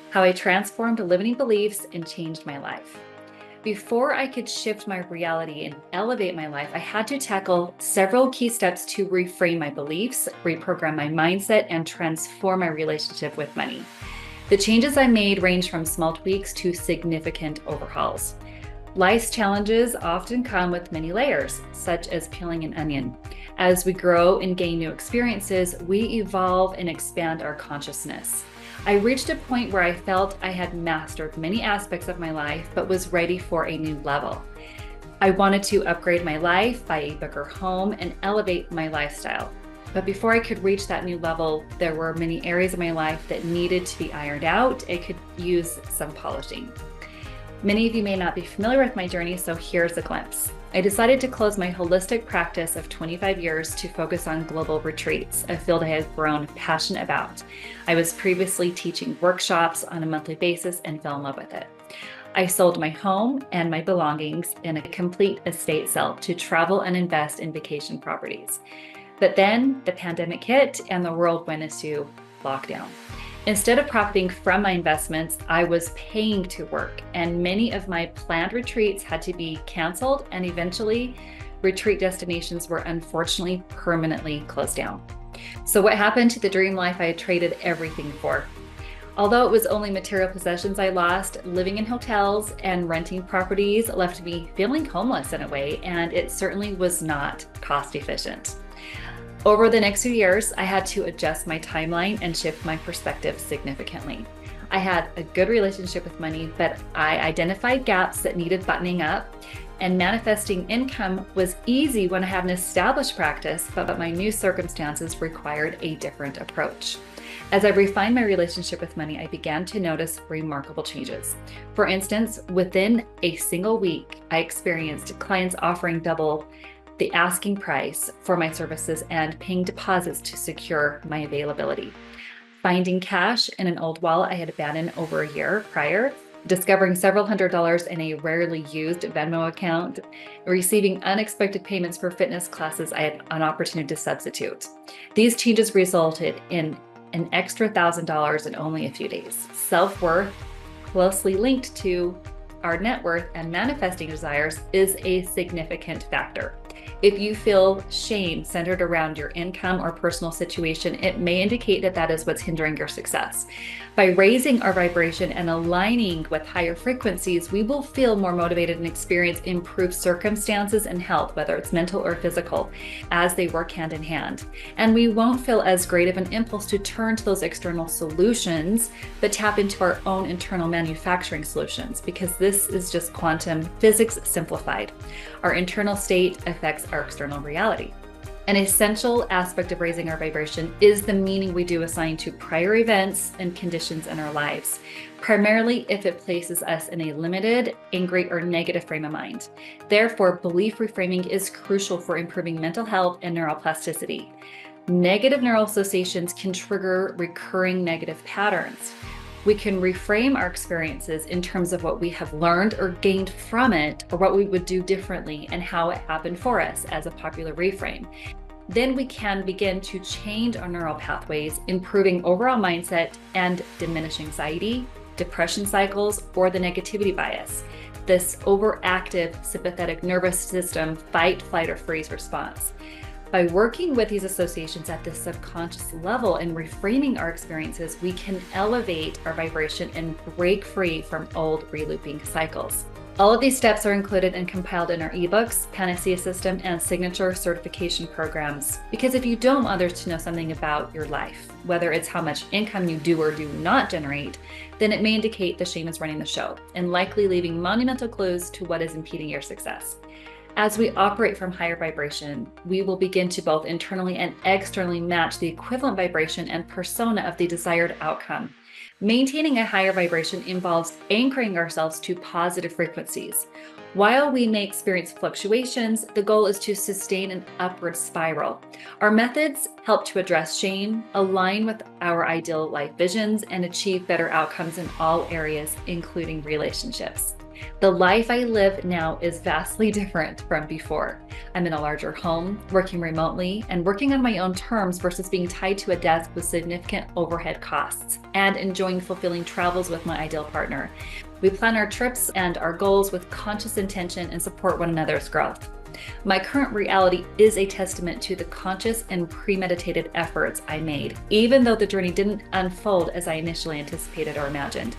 how I transformed limiting beliefs and changed my life. Before I could shift my reality and elevate my life, I had to tackle several key steps to reframe my beliefs, reprogram my mindset, and transform my relationship with money. The changes I made range from small tweaks to significant overhauls. Life's challenges often come with many layers, such as peeling an onion. As we grow and gain new experiences, we evolve and expand our consciousness. I reached a point where I felt I had mastered many aspects of my life, but was ready for a new level. I wanted to upgrade my life, buy a bigger home, and elevate my lifestyle. But before I could reach that new level, there were many areas of my life that needed to be ironed out. It could use some polishing. Many of you may not be familiar with my journey, so here's a glimpse. I decided to close my holistic practice of 25 years to focus on global retreats, a field I had grown passionate about. I was previously teaching workshops on a monthly basis and fell in love with it. I sold my home and my belongings in a complete estate sale to travel and invest in vacation properties. But then the pandemic hit and the world went into lockdown. Instead of profiting from my investments, I was paying to work, and many of my planned retreats had to be canceled, and eventually retreat destinations were unfortunately permanently closed down. So what happened to the dream life I had traded everything for? Although it was only material possessions I lost, living in hotels and renting properties left me feeling homeless in a way, and it certainly was not cost efficient. Over the next few years, I had to adjust my timeline and shift my perspective significantly. I had a good relationship with money, but I identified gaps that needed buttoning up, and manifesting income was easy when I had an established practice, but my new circumstances required a different approach. As I refined my relationship with money, I began to notice remarkable changes. For instance, within a single week, I experienced clients offering double the asking price for my services and paying deposits to secure my availability. Finding cash in an old wallet I had abandoned over a year prior, discovering several $100s in a rarely used Venmo account, receiving unexpected payments for fitness classes I had an opportunity to substitute. These changes resulted in an extra $1,000 in only a few days. Self-worth, closely linked to our net worth and manifesting desires, is a significant factor. If you feel shame centered around your income or personal situation, it may indicate that that is what's hindering your success. By raising our vibration and aligning with higher frequencies, we will feel more motivated and experience improved circumstances and health, whether it's mental or physical, as they work hand in hand. And we won't feel as great of an impulse to turn to those external solutions, but tap into our own internal manufacturing solutions, because this is just quantum physics simplified. Our internal state affects our external reality. An essential aspect of raising our vibration is the meaning we do assign to prior events and conditions in our lives, primarily if it places us in a limited, angry, or negative frame of mind. Therefore, belief reframing is crucial for improving mental health and neuroplasticity. Negative neural associations can trigger recurring negative patterns. We can reframe our experiences in terms of what we have learned or gained from it, or what we would do differently and how it happened for us as a popular reframe. Then we can begin to change our neural pathways, improving overall mindset and diminish anxiety, depression cycles, or the negativity bias. This overactive sympathetic nervous system fight, flight, or freeze response. By working with these associations at the subconscious level and reframing our experiences, we can elevate our vibration and break free from old relooping cycles. All of these steps are included and compiled in our ebooks, Panacea System, and signature certification programs. Because if you don't want others to know something about your life, whether it's how much income you do or do not generate, then it may indicate the shame is running the show and likely leaving monumental clues to what is impeding your success. As we operate from higher vibration, we will begin to both internally and externally match the equivalent vibration and persona of the desired outcome. Maintaining a higher vibration involves anchoring ourselves to positive frequencies. While we may experience fluctuations, the goal is to sustain an upward spiral. Our methods help to address shame, align with our ideal life visions, and achieve better outcomes in all areas, including relationships. The life I live now is vastly different from before. I'm in a larger home, working remotely, and working on my own terms versus being tied to a desk with significant overhead costs, and enjoying fulfilling travels with my ideal partner. We plan our trips and our goals with conscious intention and support one another's growth. My current reality is a testament to the conscious and premeditated efforts I made, even though the journey didn't unfold as I initially anticipated or imagined.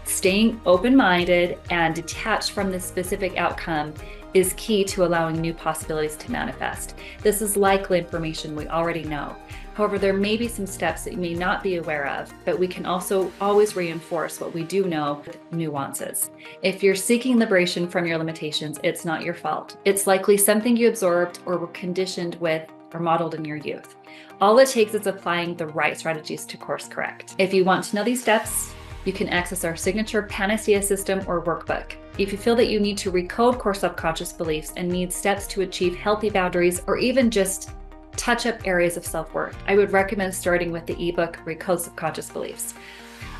Staying open-minded and detached from the specific outcome is key to allowing new possibilities to manifest. This is likely information we already know. However, there may be some steps that you may not be aware of, but we can also always reinforce what we do know with nuances. If you're seeking liberation from your limitations, it's not your fault. It's likely something you absorbed or were conditioned with or modeled in your youth. All it takes is applying the right strategies to course correct. If you want to know these steps, you can access our signature Panacea system or workbook. If you feel that you need to recode core subconscious beliefs and need steps to achieve healthy boundaries or even just touch up areas of self-worth, I would recommend starting with the ebook Recode Subconscious Beliefs.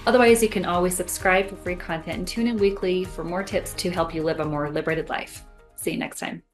Otherwise, you can always subscribe for free content and tune in weekly for more tips to help you live a more liberated life. See you next time.